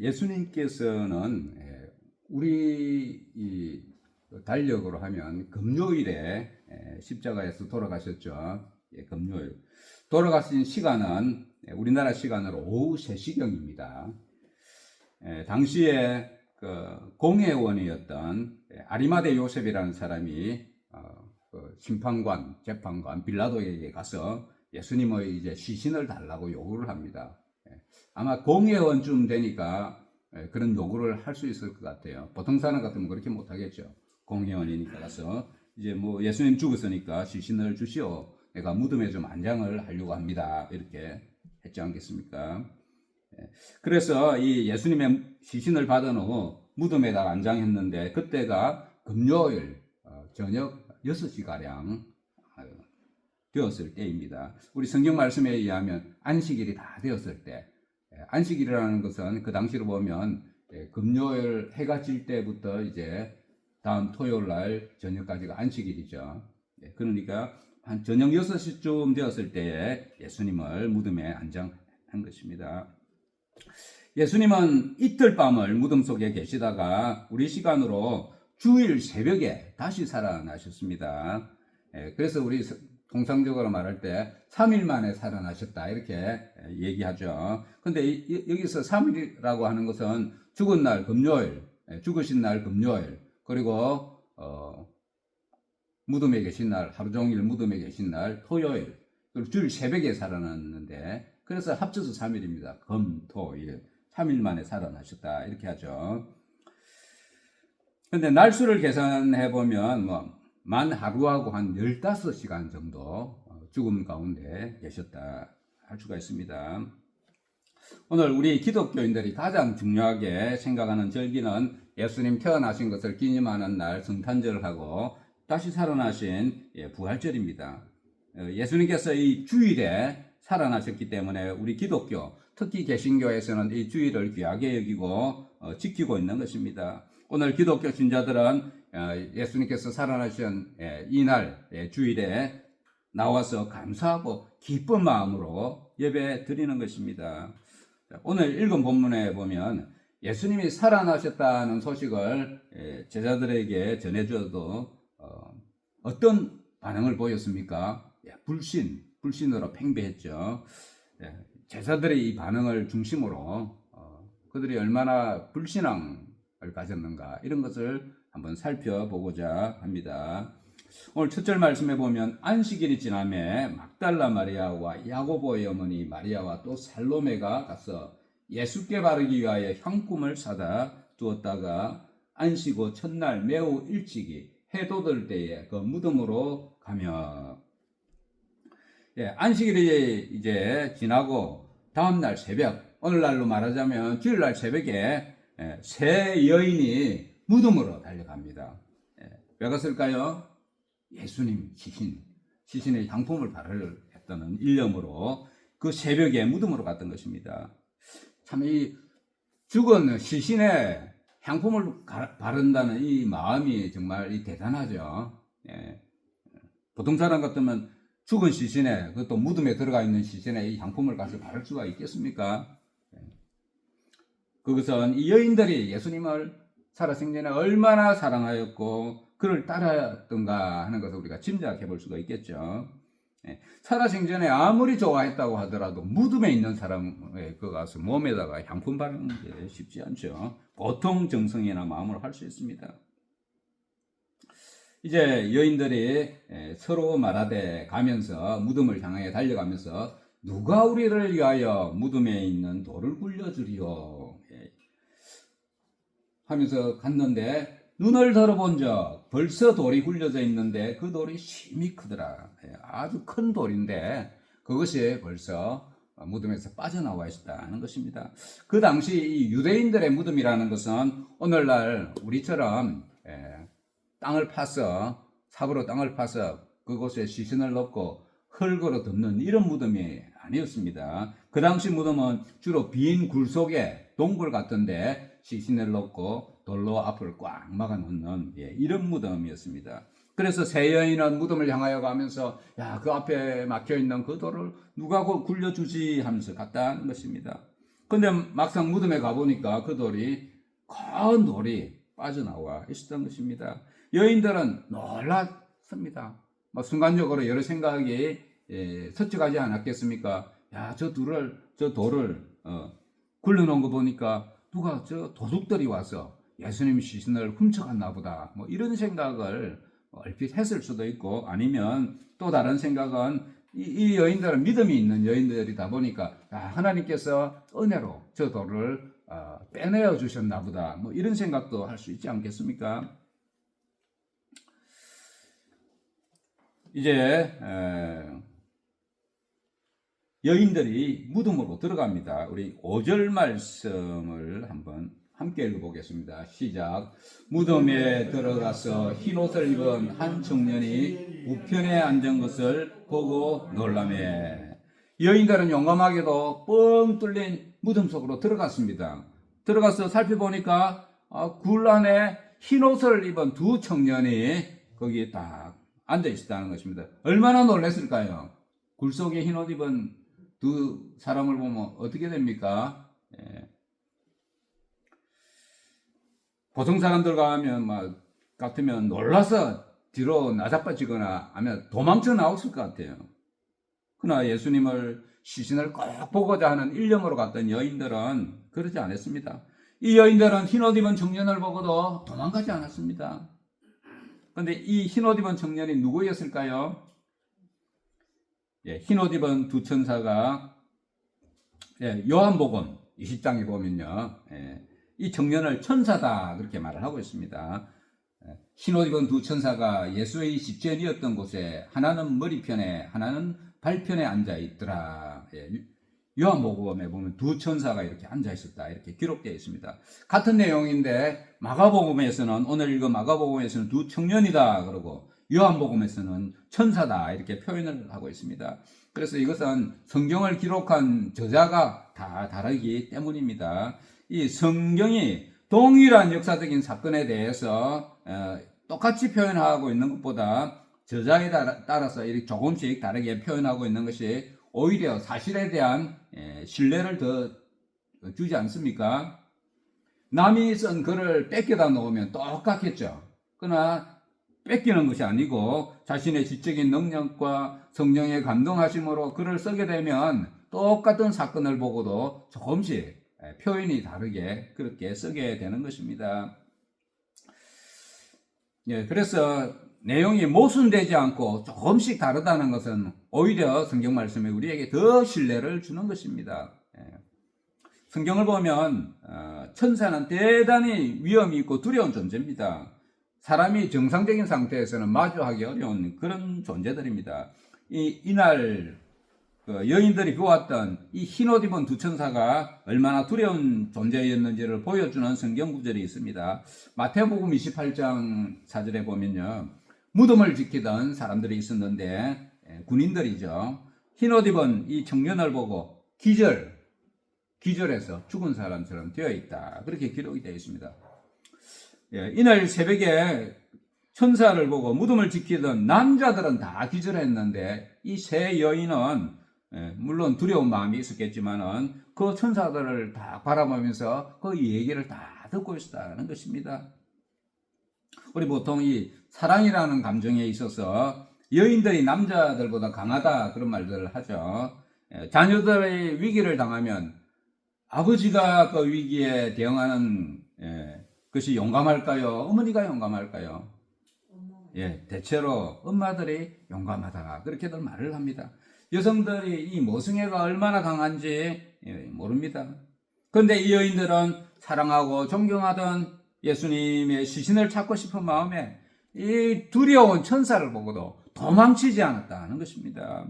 예수님께서는 우리 이 달력으로 하면 금요일에 십자가에서 돌아가셨죠. 금요일. 돌아가신 시간은 우리나라 시간으로 오후 3시경입니다. 당시에 그 공회원이었던 아리마대 요셉이라는 사람이 그 심판관, 재판관 빌라도에게 가서 예수님의 이제 시신을 달라고 요구를 합니다. 아마 공회원쯤 되니까 그런 요구를 할 수 있을 것 같아요. 보통 사람 같으면 그렇게 못 하겠죠. 공회원이니까 가서 이제 뭐 예수님 죽었으니까 시신을 주시오. 내가 무덤에 좀 안장을 하려고 합니다. 이렇게 했지 않겠습니까? 그래서 이 예수님의 시신을 받은 후 무덤에다 안장했는데 그때가 금요일 저녁 6시가량 되었을 때입니다. 우리 성경 말씀에 의하면 안식일이 다 되었을 때, 안식일이라는 것은 그 당시로 보면 금요일 해가 질 때부터 이제 다음 토요일 날 저녁까지가 안식일이죠. 그러니까 한 저녁 6시쯤 되었을 때에 예수님을 무덤에 안장한 것입니다. 예수님은 이틀 밤을 무덤 속에 계시다가 우리 시간으로 주일 새벽에 다시 살아나셨습니다. 그래서 우리 통상적으로 말할 때 3일 만에 살아나셨다 이렇게 얘기하죠. 근데 여기서 3일이라고 하는 것은 죽은 날 금요일, 죽으신 날 금요일, 그리고 무덤에 계신 날, 하루 종일 무덤에 계신 날 토요일, 그리고 주일 새벽에 살아났는데 그래서 합쳐서 3일입니다. 금, 토, 일. 3일 만에 살아나셨다 이렇게 하죠. 근데 날수를 계산해 보면 만 하루하고 한 15시간 정도 죽음 가운데 계셨다 할 수가 있습니다. 오늘 우리 기독교인들이 가장 중요하게 생각하는 절기는 예수님 태어나신 것을 기념하는 날 성탄절을 하고 다시 살아나신 부활절입니다. 예수님께서 이 주일에 살아나셨기 때문에 우리 기독교, 특히 개신교에서는 이 주일을 귀하게 여기고 지키고 있는 것입니다. 오늘 기독교 신자들은 예수님께서 살아나신 이날 주일에 나와서 감사하고 기쁜 마음으로 예배 드리는 것입니다. 오늘 읽은 본문에 보면 예수님이 살아나셨다는 소식을 제자들에게 전해줘도 어떤 반응을 보였습니까? 불신으로 팽배했죠. 제자들의 이 반응을 중심으로 그들이 얼마나 불신앙을 가졌는가 이런 것을 한번 살펴보고자 합니다. 오늘 첫 절 말씀에 보면 안식일이 지남에 막달라 마리아와 야고보의 어머니 마리아와 또 살로메가 가서 예수께 바르기 위하여 향품을 사다 두었다가 안식 후 첫날 매우 일찍이 해 돋을 때에 그 무덤으로 가며 안식일이 이제 지나고 다음날 새벽, 오늘날로 말하자면 주일날 새벽에 세 여인이 무덤으로 달려갑니다. 왜 갔을까요? 예수님 시신의 향품을 바르겠다는 일념으로 그 새벽에 무덤으로 갔던 것입니다. 참 이 죽은 시신에 향품을 바른다는 이 마음이 정말 대단하죠. 보통 사람 같으면 죽은 시신에, 그것도 무덤에 들어가 있는 시신에 이 향품을 가서 바를 수가 있겠습니까? 그것은 이 여인들이 예수님을 살아생전에 얼마나 사랑하였고 그를 따랐던가 하는 것을 우리가 짐작해 볼 수가 있겠죠. 살아생전에 아무리 좋아했다고 하더라도 무덤에 있는 사람의 그 가서 몸에다가 향품 바르는 게 쉽지 않죠. 보통 정성이나 마음으로 할 수 있습니다. 이제 여인들이 서로 말하되 가면서 무덤을 향해 달려가면서 누가 우리를 위하여 무덤에 있는 돌을 굴려주리요 하면서 갔는데 눈을 들어본적 벌써 돌이 굴려져 있는데 그 돌이 심히 크더라. 아주 큰 돌인데 그것이 벌써 무덤에서 빠져나와 있었다는 것입니다. 그 당시 이 유대인들의 무덤이라는 것은 오늘날 우리처럼 땅을 파서 삽으로 땅을 파서 그곳에 시신을 넣고 흙으로 덮는 이런 무덤이 아니었습니다. 그 당시 무덤은 주로 빈 굴 속에 동굴 같은데 시신을 넣고 돌로 앞을 꽉 막아 놓는 이런 무덤이었습니다. 그래서 세 여인은 무덤을 향하여 가면서 그 앞에 막혀 있는 그 돌을 누가 굴려주지 하면서 갔다는 것입니다. 근데 막상 무덤에 가보니까 그 돌이, 큰 돌이 빠져나와 있었던 것입니다. 여인들은 놀랐습니다. 순간적으로 여러 생각이 서쳐가지 않았겠습니까? 야, 저 돌을 굴려놓은 거 보니까 누가 저 도둑들이 와서 예수님 시신을 훔쳐갔나 보다. 이런 생각을 얼핏 했을 수도 있고, 아니면 또 다른 생각은 이 여인들은 믿음이 있는 여인들이다 보니까 하나님께서 은혜로 저 돌을 빼내어 주셨나 보다. 이런 생각도 할 수 있지 않겠습니까? 이제 여인들이 무덤으로 들어갑니다. 우리 5절 말씀을 한번 함께 읽어보겠습니다. 시작. 무덤에 들어가서 흰옷을 입은 한 청년이 우편에 앉은 것을 보고 놀라매. 여인들은 용감하게도 뻥 뚫린 무덤 속으로 들어갔습니다. 들어가서 살펴보니까 굴 안에 흰옷을 입은 두 청년이 거기에 딱 앉아 있었다는 것입니다. 얼마나 놀랐을까요? 굴 속에 흰옷 입은 두 사람을 보면 어떻게 됩니까? 보통 사람들 같으면 놀라서 뒤로 나자빠지거나 하면 도망쳐 나왔을 것 같아요. 그러나 예수님을 시신을 꼭 보고자 하는 일념으로 갔던 여인들은 그러지 않았습니다. 이 여인들은 흰옷 입은 청년을 보고도 도망가지 않았습니다. 그런데 이 흰옷 입은 청년이 누구였을까요? 흰옷 입은 두 천사가 요한복음 20장에 보면요, 이 청년을 천사다 그렇게 말을 하고 있습니다. 흰옷 입은 두 천사가 예수의 집전이었던 곳에 하나는 머리편에 하나는 발편에 앉아 있더라. 요한복음에 보면 두 천사가 이렇게 앉아 있었다 이렇게 기록되어 있습니다. 같은 내용인데 마가복음에서는, 오늘 읽은 마가복음에서는 두 청년이다 그러고 요한복음에서는 천사다 이렇게 표현을 하고 있습니다. 그래서 이것은 성경을 기록한 저자가 다 다르기 때문입니다. 이 성경이 동일한 역사적인 사건에 대해서 똑같이 표현하고 있는 것보다 저자에 따라서 이렇게 조금씩 다르게 표현하고 있는 것이 오히려 사실에 대한 신뢰를 더 주지 않습니까? 남이 쓴 글을 뺏겨다 놓으면 똑같겠죠. 그러나 뺏기는 것이 아니고 자신의 지적인 능력과 성령의 감동하심으로 글을 쓰게 되면 똑같은 사건을 보고도 조금씩 표현이 다르게 그렇게 쓰게 되는 것입니다. 그래서 내용이 모순되지 않고 조금씩 다르다는 것은 오히려 성경 말씀이 우리에게 더 신뢰를 주는 것입니다. 성경을 보면 천사는 대단히 위험이 있고 두려운 존재입니다. 사람이 정상적인 상태에서는 마주하기 어려운 그런 존재들입니다. 이날 여인들이 보았던 이 흰옷 입은 두 천사가 얼마나 두려운 존재였는지를 보여주는 성경 구절이 있습니다. 마태복음 28장 4절에 보면요, 무덤을 지키던 사람들이 있었는데 군인들이죠. 흰옷 입은 이 청년을 보고 기절해서 죽은 사람처럼 되어 있다 그렇게 기록이 되어 있습니다. 이날 새벽에 천사를 보고 무덤을 지키던 남자들은 다 기절했는데 이 세 여인은 물론 두려운 마음이 있었겠지만은 그 천사들을 다 바라보면서 그 얘기를 다 듣고 있었다는 것입니다. 우리 보통 이 사랑이라는 감정에 있어서 여인들이 남자들보다 강하다 그런 말들을 하죠. 자녀들의 위기를 당하면 아버지가 그 위기에 대응하는 그것이 용감할까요? 어머니가 용감할까요? 대체로 엄마들이 용감하다 그렇게들 말을 합니다. 여성들이 이 모성애가 얼마나 강한지 모릅니다. 그런데 이 여인들은 사랑하고 존경하던 예수님의 시신을 찾고 싶은 마음에 이 두려운 천사를 보고도 도망치지 않았다는 것입니다.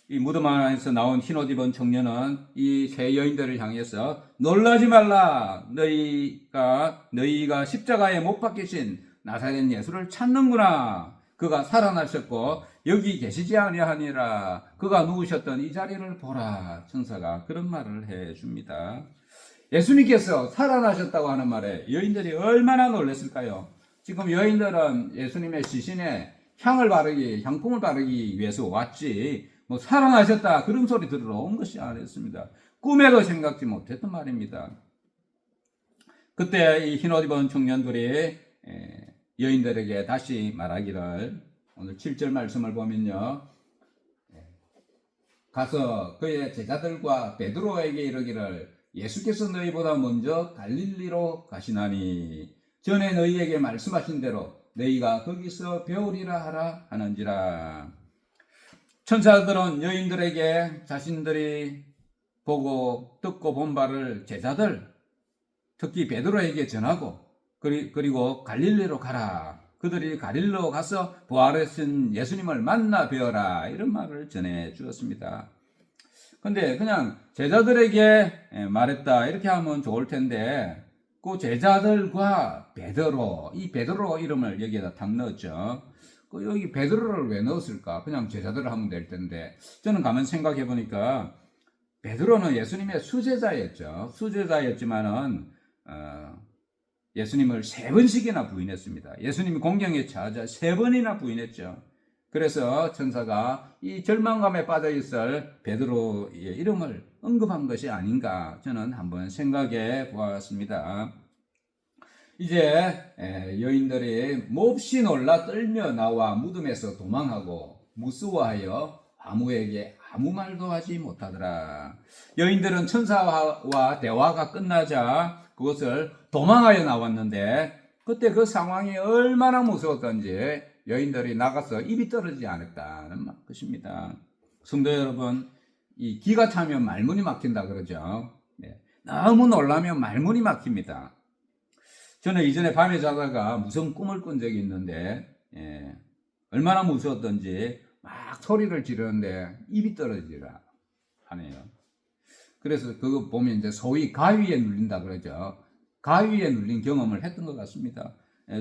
이 무덤 안에서 나온 흰옷 입은 청년은 이 세 여인들을 향해서 놀라지 말라, 너희가 십자가에 못 박히신 나사렛 예수를 찾는구나. 그가 살아나셨고 여기 계시지 아니하니라. 그가 누우셨던 이 자리를 보라. 천사가 그런 말을 해줍니다. 예수님께서 살아나셨다고 하는 말에 여인들이 얼마나 놀랐을까요? 지금 여인들은 예수님의 시신에 향품을 바르기 위해서 왔지 살아나셨다 그런 소리 들으러 온 것이 아니었습니다. 꿈에도 생각지 못했던 말입니다. 그때 이 흰옷 입은 청년들이 여인들에게 다시 말하기를, 오늘 7절 말씀을 보면요, 가서 그의 제자들과 베드로에게 이르기를 예수께서 너희보다 먼저 갈릴리로 가시나니 전에 너희에게 말씀하신 대로 너희가 거기서 배우리라 하라 하는지라. 천사들은 여인들에게 자신들이 보고 듣고 본 바를 제자들, 특히 베드로에게 전하고 그리고 갈릴리로 가라. 그들이 갈릴리로 가서 부활하신 예수님을 만나 뵈어라. 이런 말을 전해 주었습니다. 근데 그냥 제자들에게 말했다 이렇게 하면 좋을 텐데 그 제자들과 베드로, 이 베드로 이름을 여기에다 탁 넣었죠. 여기 베드로를 왜 넣었을까? 그냥 제자들을 하면 될 텐데 저는 가만 생각해 보니까 베드로는 예수님의 수제자였죠. 수제자였지만은 예수님을 3번씩이나 부인했습니다. 예수님이 공경에 처하자 3번이나 부인했죠. 그래서 천사가 이 절망감에 빠져 있을 베드로의 이름을 언급한 것이 아닌가 저는 한번 생각해 보았습니다. 이제 여인들이 몹시 놀라 떨며 나와 무덤에서 도망하고 무서워하여 아무에게 아무 말도 하지 못하더라. 여인들은 천사와 대화가 끝나자 그것을 도망하여 나왔는데 그때 그 상황이 얼마나 무서웠던지 여인들이 나가서 입이 떨어지지 않았다는 것입니다. 성도 여러분, 이 기가 차면 말문이 막힌다 그러죠. 너무 놀라면 말문이 막힙니다. 저는 이전에 밤에 자다가 무서운 꿈을 꾼 적이 있는데 얼마나 무서웠던지 막 소리를 지르는데 입이 떨어지라 하네요. 그래서 그거 보면 이제 소위 가위에 눌린다 그러죠. 가위에 눌린 경험을 했던 것 같습니다.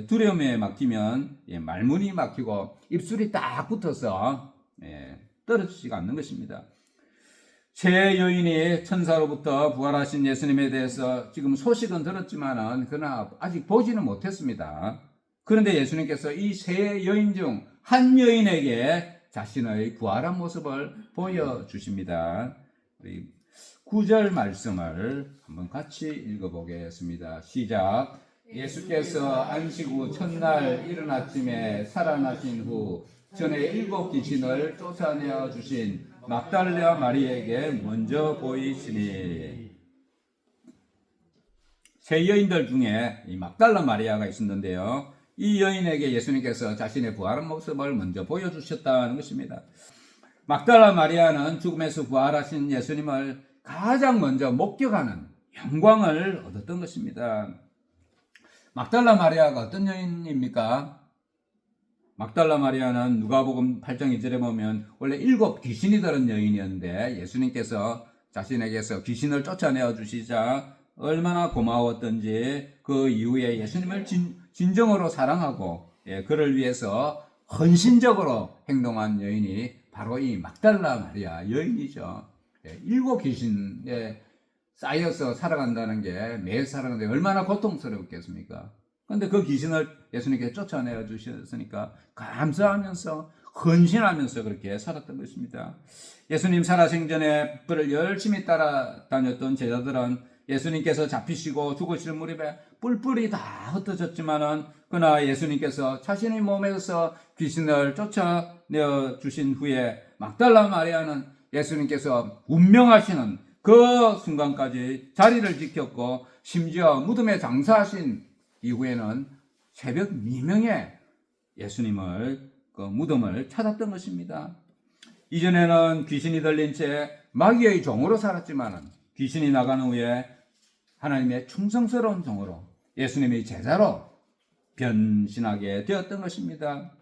두려움에 막히면 말문이 막히고 입술이 딱 붙어서 떨어지지가 않는 것입니다. 세 여인이 천사로부터 부활하신 예수님에 대해서 지금 소식은 들었지만은 그러나 아직 보지는 못했습니다. 그런데 예수님께서 이 세 여인 중 한 여인에게 자신의 부활한 모습을 보여주십니다. 우리 9절 말씀을 한번 같이 읽어보겠습니다. 시작. 예수께서 안식 후 첫날 이른 아침에 살아나신 후 전에 7 귀신을 쫓아내어 주신 막달라 마리에게 먼저 보이시니. 세 여인들 중에 이 막달라 마리아가 있었는데요. 이 여인에게 예수님께서 자신의 부활한 모습을 먼저 보여주셨다는 것입니다. 막달라 마리아는 죽음에서 부활하신 예수님을 가장 먼저 목격하는 영광을 얻었던 것입니다. 막달라 마리아가 어떤 여인입니까? 막달라 마리아는 누가복음 8장 2절에 보면 원래 7 귀신이 들은 여인이었는데 예수님께서 자신에게서 귀신을 쫓아내어 주시자 얼마나 고마웠던지 그 이후에 예수님을 진정으로 사랑하고 그를 위해서 헌신적으로 행동한 여인이 바로 이 막달라 마리아 여인이죠. 7 귀신에 쌓여서 살아간다는 게 매일 살아가는데 얼마나 고통스럽겠습니까? 그런데 그 귀신을 예수님께 쫓아내어 주셨으니까 감사하면서 헌신하면서 그렇게 살았던 것입니다. 예수님 살아생전에 그를 열심히 따라다녔던 제자들은 예수님께서 잡히시고 죽으실 무렵에 뿔뿔이 다 흩어졌지만은 그러나 예수님께서 자신의 몸에서 귀신을 쫓아내어 주신 후에 막달라 마리아는 예수님께서 운명하시는 그 순간까지 자리를 지켰고 심지어 무덤에 장사하신 이후에는 새벽 미명에 예수님을 그 무덤을 찾았던 것입니다. 이전에는 귀신이 들린 채 마귀의 종으로 살았지만 귀신이 나간 후에 하나님의 충성스러운 종으로 예수님의 제자로 변신하게 되었던 것입니다.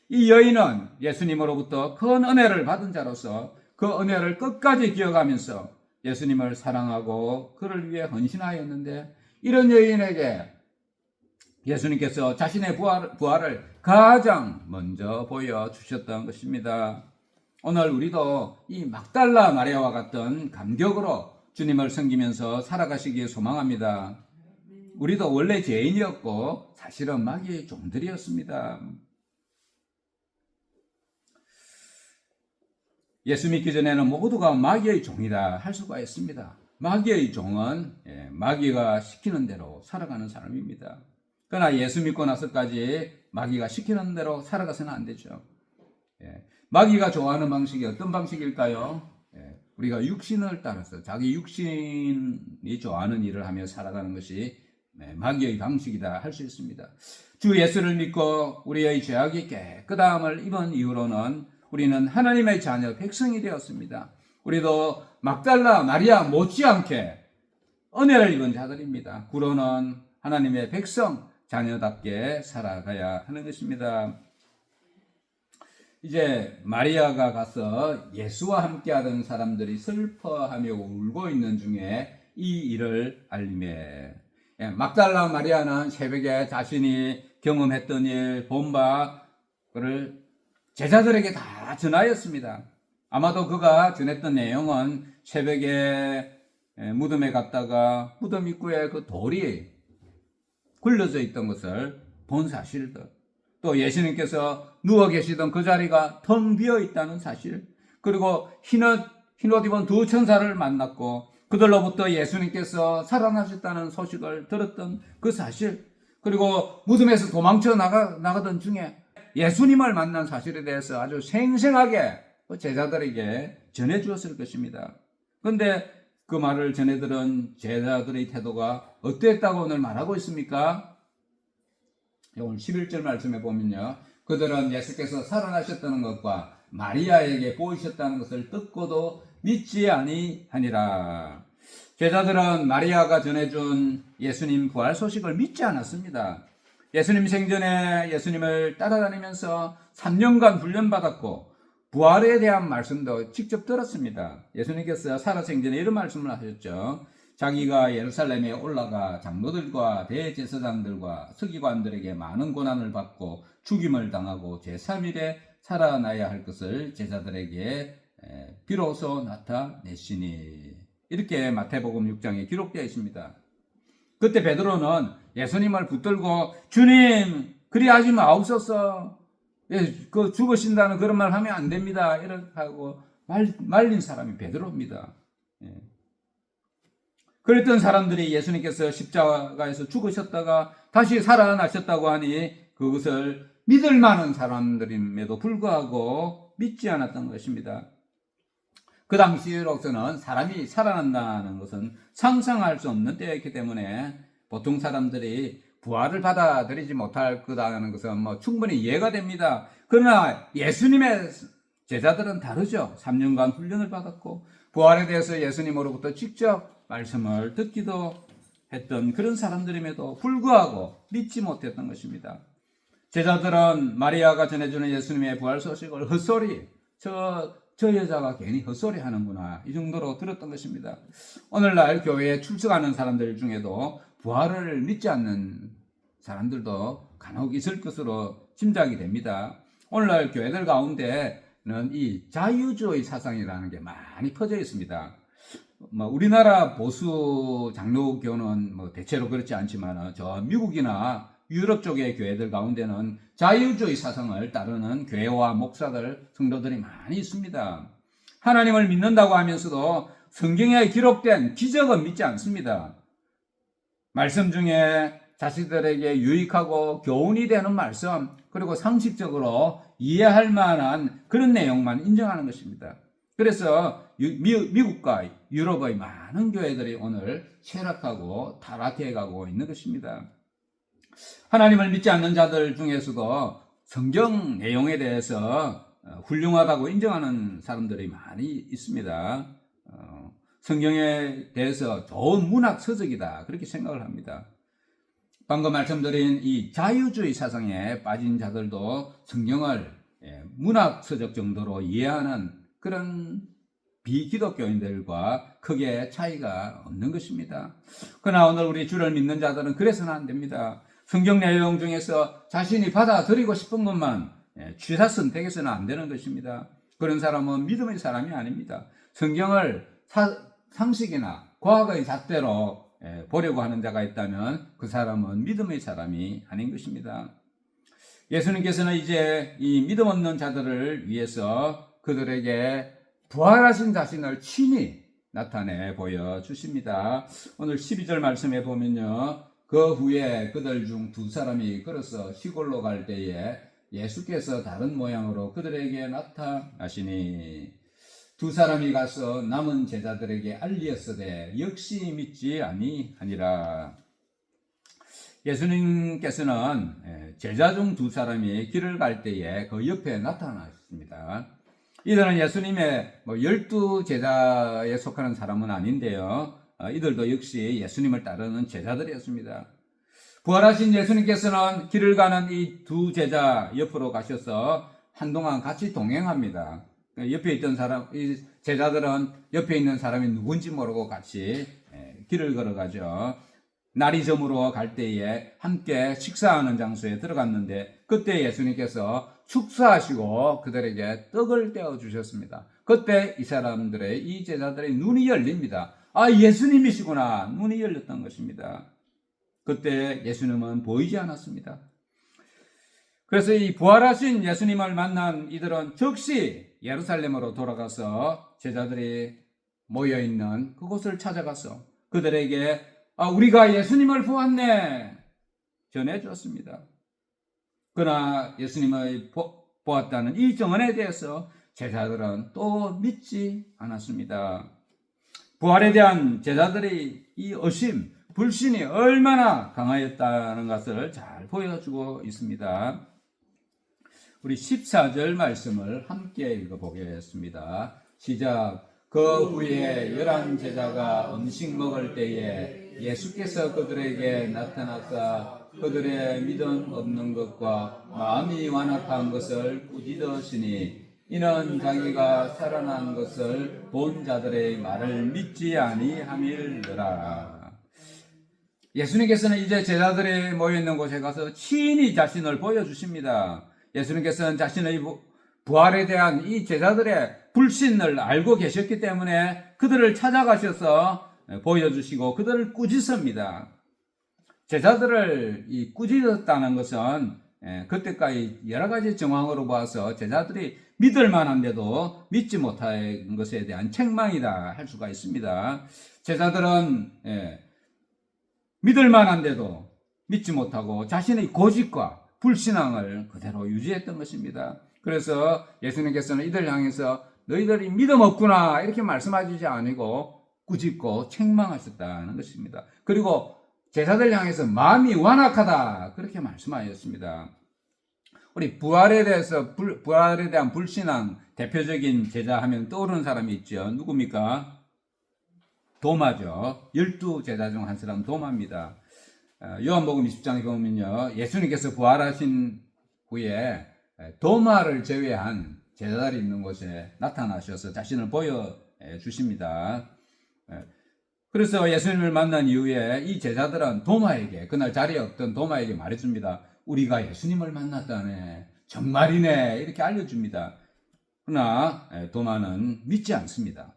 이 여인은 예수님으로부터 큰 은혜를 받은 자로서 그 은혜를 끝까지 기억하면서 예수님을 사랑하고 그를 위해 헌신하였는데 이런 여인에게 예수님께서 자신의 부활을 가장 먼저 보여주셨던 것입니다. 오늘 우리도 이 막달라 마리아와 같은 감격으로 주님을 섬기면서 살아가시기에 소망합니다. 우리도 원래 죄인이었고 사실은 마귀의 종들이었습니다. 예수 믿기 전에는 모두가 마귀의 종이다 할 수가 있습니다. 마귀의 종은 마귀가 시키는 대로 살아가는 사람입니다. 그러나 예수 믿고 나서까지 마귀가 시키는 대로 살아가서는 안 되죠. 마귀가 좋아하는 방식이 어떤 방식일까요? 우리가 육신을 따라서 자기 육신이 좋아하는 일을 하며 살아가는 것이 마귀의 방식이다 할 수 있습니다. 주 예수를 믿고 우리의 죄악이 깨끗함을 입은 이후로는 우리는 하나님의 자녀 백성이 되었습니다. 우리도 막달라 마리아 못지않게 은혜를 입은 자들입니다. 구로는 하나님의 백성 자녀답게 살아가야 하는 것입니다. 이제 마리아가 가서 예수와 함께하던 사람들이 슬퍼하며 울고 있는 중에 이 일을 알림해 막달라 마리아는 새벽에 자신이 경험했던 일, 본 바를 제자들에게 다 전하였습니다. 아마도 그가 전했던 내용은 새벽에 무덤에 갔다가 무덤 입구에 그 돌이 굴려져 있던 것을 본 사실들, 또 예수님께서 누워 계시던 그 자리가 텅 비어 있다는 사실, 그리고 흰옷 입은 두 천사를 만났고 그들로부터 예수님께서 살아나셨다는 소식을 들었던 그 사실, 그리고 무덤에서 도망쳐 나가던 중에 예수님을 만난 사실에 대해서 아주 생생하게 제자들에게 전해 주었을 것입니다. 그런데 그 말을 전해 들은 제자들의 태도가 어땠다고 오늘 말하고 있습니까? 오늘 11절 말씀에 보면요, 그들은 예수께서 살아나셨다는 것과 마리아에게 보이셨다는 것을 듣고도 믿지 아니하니라. 제자들은 마리아가 전해준 예수님 부활 소식을 믿지 않았습니다. 예수님 생전에 예수님을 따라다니면서 3년간 훈련받았고 부활에 대한 말씀도 직접 들었습니다. 예수님께서 살아생전에 이런 말씀을 하셨죠. 자기가 예루살렘에 올라가 장로들과 대제사장들과 서기관들에게 많은 고난을 받고 죽임을 당하고 제3일에 살아나야 할 것을 제자들에게 비로소 나타내시니, 이렇게 마태복음 6장에 기록되어 있습니다. 그때 베드로는 예수님을 붙들고 주님 그리하지 마옵소서, 그 죽으신다는 그런 말 하면 안 됩니다, 이렇게 하고 말린 사람이 베드로입니다. 그랬던 사람들이 예수님께서 십자가에서 죽으셨다가 다시 살아나셨다고 하니 그것을 믿을 만한 사람들임에도 불구하고 믿지 않았던 것입니다. 그 당시로서는 사람이 살아난다는 것은 상상할 수 없는 때였기 때문에 보통 사람들이 부활을 받아들이지 못할 거다는 것은 충분히 이해가 됩니다. 그러나 예수님의 제자들은 다르죠. 3년간 훈련을 받았고 부활에 대해서 예수님으로부터 직접 말씀을 듣기도 했던 그런 사람들임에도 불구하고 믿지 못했던 것입니다. 제자들은 마리아가 전해주는 예수님의 부활 소식을 헛소리, 저 여자가 괜히 헛소리 하는구나, 이 정도로 들었던 것입니다. 오늘날 교회에 출석하는 사람들 중에도 부활을 믿지 않는 사람들도 간혹 있을 것으로 짐작이 됩니다. 오늘날 교회들 가운데는 이 자유주의 사상이라는 게 많이 퍼져 있습니다. 우리나라 보수 장로교는 대체로 그렇지 않지만 저 미국이나 유럽 쪽의 교회들 가운데는 자유주의 사상을 따르는 교회와 목사들, 성도들이 많이 있습니다. 하나님을 믿는다고 하면서도 성경에 기록된 기적은 믿지 않습니다. 말씀 중에 자신들에게 유익하고 교훈이 되는 말씀, 그리고 상식적으로 이해할 만한 그런 내용만 인정하는 것입니다. 그래서 미국과 유럽의 많은 교회들이 오늘 쇠락하고 타락해가고 있는 것입니다. 하나님을 믿지 않는 자들 중에서도 성경 내용에 대해서 훌륭하다고 인정하는 사람들이 많이 있습니다. 성경에 대해서 좋은 문학 서적이다, 그렇게 생각을 합니다. 방금 말씀드린 이 자유주의 사상에 빠진 자들도 성경을 문학 서적 정도로 이해하는 그런 비기독교인들과 크게 차이가 없는 것입니다. 그러나 오늘 우리 주를 믿는 자들은 그래서는 안 됩니다. 성경 내용 중에서 자신이 받아들이고 싶은 것만 취사 선택해서는 안 되는 것입니다. 그런 사람은 믿음의 사람이 아닙니다. 성경을 상식이나 과학의 잣대로 보려고 하는 자가 있다면 그 사람은 믿음의 사람이 아닌 것입니다. 예수님께서는 이제 이 믿음 없는 자들을 위해서 그들에게 부활하신 자신을 친히 나타내 보여주십니다. 오늘 12절 말씀에 보면요. 그 후에 그들 중 두 사람이 걸어서 시골로 갈 때에 예수께서 다른 모양으로 그들에게 나타나시니 두 사람이 가서 남은 제자들에게 알리었으되 역시 믿지 아니하니라. 예수님께서는 제자 중 두 사람이 길을 갈 때에 그 옆에 나타나셨습니다. 이들은 예수님의 12제자에 속하는 사람은 아닌데요. 이들도 역시 예수님을 따르는 제자들이었습니다. 부활하신 예수님께서는 길을 가는 이 두 제자 옆으로 가셔서 한동안 같이 동행합니다. 옆에 있던 사람, 이 제자들은 옆에 있는 사람이 누군지 모르고 같이 길을 걸어가죠. 날이 저물어 갈 때에 함께 식사하는 장소에 들어갔는데 그때 예수님께서 축사하시고 그들에게 떡을 떼어 주셨습니다. 그때 이 사람들의, 이 제자들의 눈이 열립니다. 아, 예수님이시구나. 눈이 열렸던 것입니다. 그때 예수님은 보이지 않았습니다. 그래서 이 부활하신 예수님을 만난 이들은 즉시 예루살렘으로 돌아가서 제자들이 모여있는 그곳을 찾아가서 그들에게 우리가 예수님을 보았네 전해주었습니다. 그러나 예수님을 보았다는 이 증언에 대해서 제자들은 또 믿지 않았습니다. 부활에 대한 제자들의 이 의심, 불신이 얼마나 강하였다는 것을 잘 보여주고 있습니다. 우리 14절 말씀을 함께 읽어보겠습니다. 시작. 그 후에 11 제자가 음식 먹을 때에 예수께서 그들에게 나타나사 그들의 믿음 없는 것과 마음이 완악한 것을 꾸짖으시니 이는 자기가 살아난 것을 본 자들의 말을 믿지 아니함이니라. 예수님께서는 이제 제자들이 모여있는 곳에 가서 친히 자신을 보여주십니다. 예수님께서는 자신의 부활에 대한 이 제자들의 불신을 알고 계셨기 때문에 그들을 찾아가셔서 보여주시고 그들을 꾸짖습니다. 제자들을 꾸짖었다는 것은 그때까지 여러 가지 정황으로 봐서 제자들이 믿을 만한데도 믿지 못한 것에 대한 책망이다 할 수가 있습니다. 제자들은 믿을 만한데도 믿지 못하고 자신의 고집과 불신앙을 그대로 유지했던 것입니다. 그래서 예수님께서는 이들 향해서 너희들이 믿음 없구나 이렇게 말씀하시지 아니고 꾸짖고 책망하셨다는 것입니다. 그리고 제자들 향해서 마음이 완악하다 그렇게 말씀하셨습니다. 우리 부활에 대한 불신앙 대표적인 제자 하면 떠오르는 사람이 있죠. 누굽니까? 도마죠. 12제자 중 한 사람 도마입니다. 요한복음 20장에 보면요. 예수님께서 부활하신 후에 도마를 제외한 제자들이 있는 곳에 나타나셔서 자신을 보여주십니다. 그래서 예수님을 만난 이후에 이 제자들은 도마에게, 그날 자리에 없던 도마에게 말해줍니다. 우리가 예수님을 만났다네. 정말이네. 이렇게 알려줍니다. 그러나 도마는 믿지 않습니다.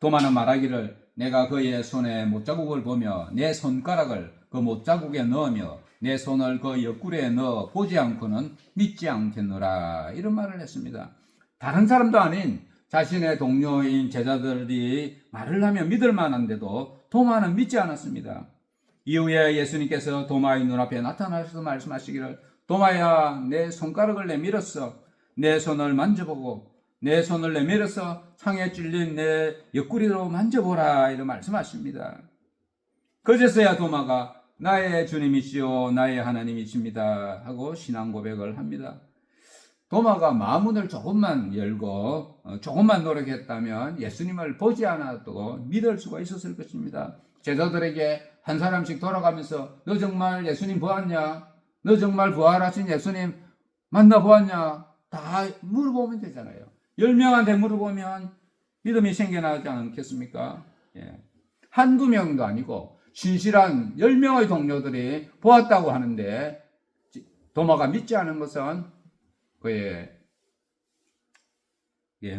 도마는 말하기를 내가 그의 손에 못자국을 보며 내 손가락을 그 못자국에 넣으며 내 손을 그 옆구리에 넣어 보지 않고는 믿지 않겠노라 이런 말을 했습니다. 다른 사람도 아닌 자신의 동료인 제자들이 말을 하면 믿을 만한데도 도마는 믿지 않았습니다. 이후에 예수님께서 도마의 눈앞에 나타나셔서 말씀하시기를 도마야 내 손가락을 내밀었어 내 손을 만져보고 내 손을 내밀어서 창에 찔린 내 옆구리로 만져보라 이런 말씀하십니다. 그제서야 도마가 나의 주님이시오 나의 하나님이십니다 하고 신앙 고백을 합니다. 도마가 마음문을 조금만 열고 조금만 노력했다면 예수님을 보지 않아도 믿을 수가 있었을 것입니다. 제자들에게 한 사람씩 돌아가면서 너 정말 예수님 보았냐? 너 정말 부활하신 예수님 만나보았냐? 다 물어보면 되잖아요. 10명한테 물어보면 믿음이 생겨나지 않겠습니까? 한두 명도 아니고 신실한 10명의 동료들이 보았다고 하는데 도마가 믿지 않은 것은 그의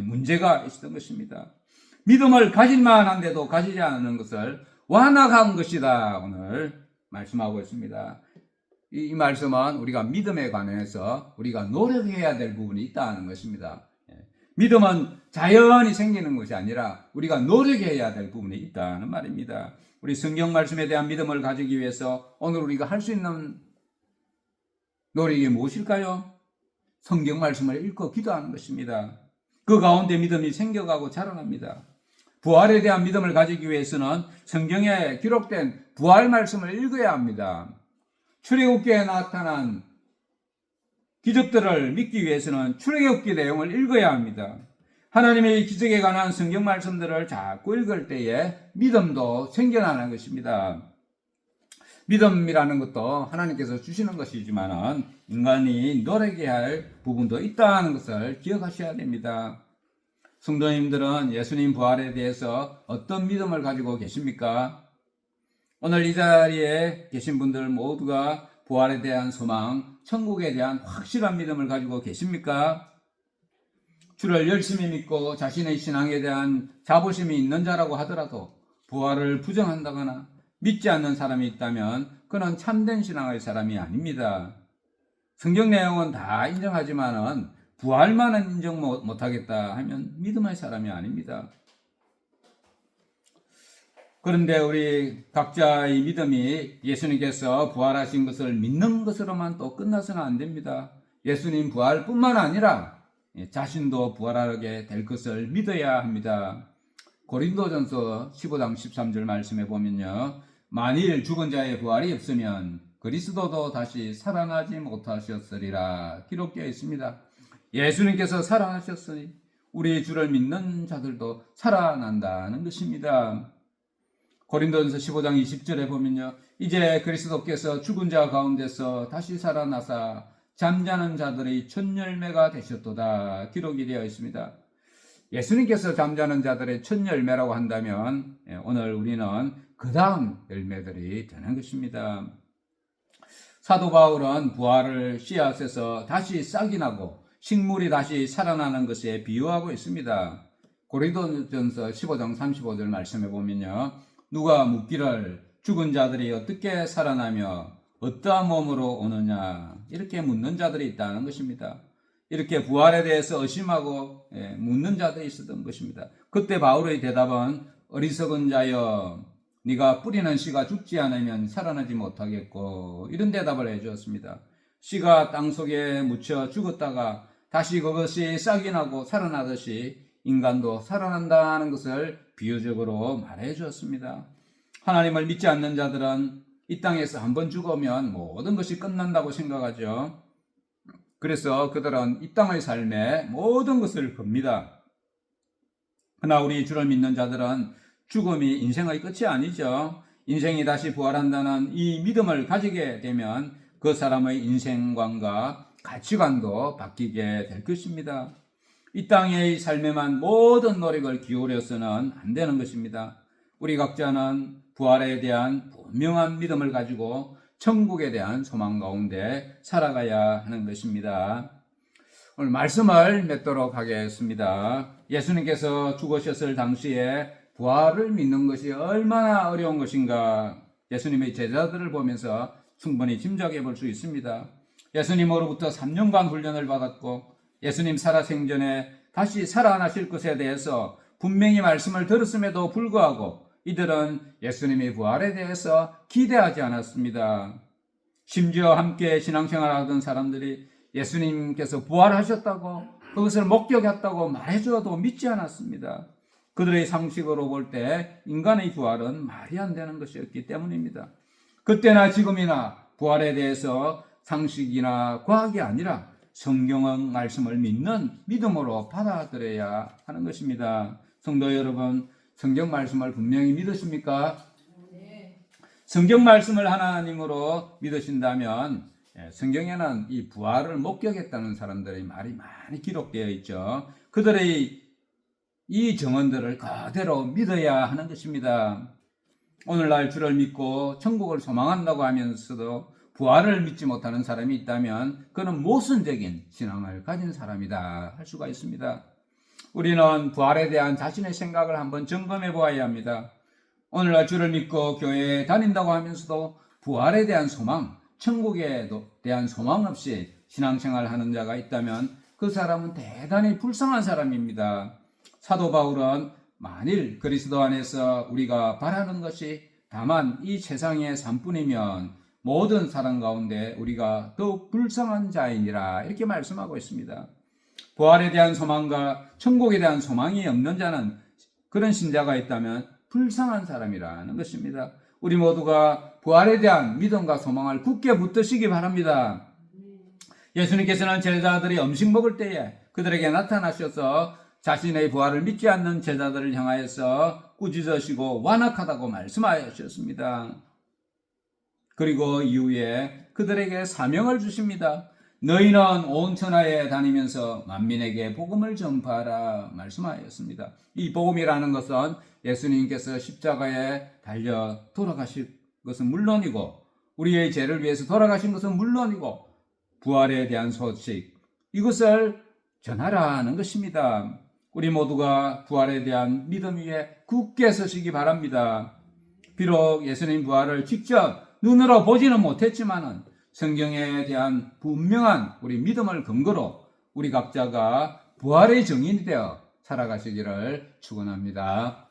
문제가 있었던 것입니다. 믿음을 가질 만한데도 가지지 않는 것을 완악한 것이다 오늘 말씀하고 있습니다. 이 말씀은 우리가 믿음에 관해서 우리가 노력해야 될 부분이 있다는 것입니다. 믿음은 자연히 생기는 것이 아니라 우리가 노력해야 될 부분이 있다는 말입니다. 우리 성경 말씀에 대한 믿음을 가지기 위해서 오늘 우리가 할 수 있는 노력이 무엇일까요? 성경 말씀을 읽고 기도하는 것입니다. 그 가운데 믿음이 생겨가고 자라납니다. 부활에 대한 믿음을 가지기 위해서는 성경에 기록된 부활 말씀을 읽어야 합니다. 출애굽기에 나타난 기적들을 믿기 위해서는 출애굽기 내용을 읽어야 합니다. 하나님의 기적에 관한 성경 말씀들을 자꾸 읽을 때에 믿음도 생겨나는 것입니다. 믿음이라는 것도 하나님께서 주시는 것이지만 인간이 노력해야 할 부분도 있다는 것을 기억하셔야 됩니다. 성도님들은 예수님 부활에 대해서 어떤 믿음을 가지고 계십니까? 오늘 이 자리에 계신 분들 모두가 부활에 대한 소망, 천국에 대한 확실한 믿음을 가지고 계십니까? 주를 열심히 믿고 자신의 신앙에 대한 자부심이 있는 자라고 하더라도 부활을 부정한다거나 믿지 않는 사람이 있다면 그는 참된 신앙의 사람이 아닙니다. 성경 내용은 다 인정하지만은 부활만은 인정 못하겠다 하면 믿음의 사람이 아닙니다. 그런데 우리 각자의 믿음이 예수님께서 부활하신 것을 믿는 것으로만 또 끝나서는 안 됩니다. 예수님 부활뿐만 아니라 자신도 부활하게 될 것을 믿어야 합니다. 고린도전서 15장 13절 말씀에 보면요. 만일 죽은 자의 부활이 없으면 그리스도도 다시 살아나지 못하셨으리라 기록되어 있습니다. 예수님께서 살아나셨으니 우리 주를 믿는 자들도 살아난다는 것입니다. 고린도전서 15장 20절에 보면요. 이제 그리스도께서 죽은 자 가운데서 다시 살아나사 잠자는 자들의 첫 열매가 되셨도다 기록이 되어 있습니다. 예수님께서 잠자는 자들의 첫 열매라고 한다면 오늘 우리는 그 다음 열매들이 되는 것입니다. 사도 바울은 부활을 씨앗에서 다시 싹이 나고 식물이 다시 살아나는 것에 비유하고 있습니다. 고린도전서 15장 35절 말씀해 보면요. 누가 묻기를 죽은 자들이 어떻게 살아나며 어떠한 몸으로 오느냐 이렇게 묻는 자들이 있다는 것입니다. 이렇게 부활에 대해서 의심하고 묻는 자들이 있었던 것입니다. 그때 바울의 대답은 어리석은 자여 네가 뿌리는 씨가 죽지 않으면 살아나지 못하겠고 이런 대답을 해주었습니다. 씨가 땅속에 묻혀 죽었다가 다시 그것이 싹이 나고 살아나듯이 인간도 살아난다는 것을 비유적으로 말해 주었습니다. 하나님을 믿지 않는 자들은 이 땅에서 한번 죽으면 모든 것이 끝난다고 생각하죠. 그래서 그들은 이 땅의 삶에 모든 것을 겁니다. 그러나 우리 주를 믿는 자들은 죽음이 인생의 끝이 아니죠. 인생이 다시 부활한다는 이 믿음을 가지게 되면 그 사람의 인생관과 가치관도 바뀌게 될 것입니다. 이 땅의 삶에만 모든 노력을 기울여서는 안 되는 것입니다. 우리 각자는 부활에 대한 분명한 믿음을 가지고 천국에 대한 소망 가운데 살아가야 하는 것입니다. 오늘 말씀을 맺도록 하겠습니다. 예수님께서 죽으셨을 당시에 부활을 믿는 것이 얼마나 어려운 것인가 예수님의 제자들을 보면서 충분히 짐작해 볼 수 있습니다. 예수님으로부터 3년간 훈련을 받았고 예수님 살아생전에 다시 살아나실 것에 대해서 분명히 말씀을 들었음에도 불구하고 이들은 예수님의 부활에 대해서 기대하지 않았습니다. 심지어 함께 신앙생활하던 사람들이 예수님께서 부활하셨다고 그것을 목격했다고 말해줘도 믿지 않았습니다. 그들의 상식으로 볼 때 인간의 부활은 말이 안 되는 것이었기 때문입니다. 그때나 지금이나 부활에 대해서 상식이나 과학이 아니라 성경의 말씀을 믿는 믿음으로 받아들여야 하는 것입니다. 성도 여러분, 성경 말씀을 분명히 믿으십니까? 네. 성경 말씀을 하나님으로 믿으신다면 성경에는 이 부활을 목격했다는 사람들의 말이 많이 기록되어 있죠. 그들의 이 증언들을 그대로 믿어야 하는 것입니다. 오늘날 주를 믿고 천국을 소망한다고 하면서도 부활을 믿지 못하는 사람이 있다면 그는 모순적인 신앙을 가진 사람이다 할 수가 있습니다. 우리는 부활에 대한 자신의 생각을 한번 점검해 보아야 합니다. 오늘날 주를 믿고 교회에 다닌다고 하면서도 부활에 대한 소망, 천국에 대한 소망 없이 신앙생활을 하는 자가 있다면 그 사람은 대단히 불쌍한 사람입니다. 사도 바울은 만일 그리스도 안에서 우리가 바라는 것이 다만 이 세상의 삶뿐이면 모든 사람 가운데 우리가 더욱 불쌍한 자이니라 이렇게 말씀하고 있습니다. 부활에 대한 소망과 천국에 대한 소망이 없는 자는 그런 신자가 있다면 불쌍한 사람이라는 것입니다. 우리 모두가 부활에 대한 믿음과 소망을 굳게 붙드시기 바랍니다. 예수님께서는 제자들이 음식 먹을 때에 그들에게 나타나셔서 자신의 부활을 믿지 않는 제자들을 향하여서 꾸짖으시고 완악하다고 말씀하셨습니다. 그리고 이후에 그들에게 사명을 주십니다. 너희는 온 천하에 다니면서 만민에게 복음을 전파하라 말씀하였습니다. 이 복음이라는 것은 예수님께서 십자가에 달려 돌아가신 것은 물론이고 우리의 죄를 위해서 돌아가신 것은 물론이고 부활에 대한 소식 이것을 전하라는 것입니다. 우리 모두가 부활에 대한 믿음 위에 굳게 서시기 바랍니다. 비록 예수님 부활을 직접 눈으로 보지는 못했지만은 성경에 대한 분명한 우리 믿음을 근거로 우리 각자가 부활의 증인이 되어 살아가시기를 축원합니다.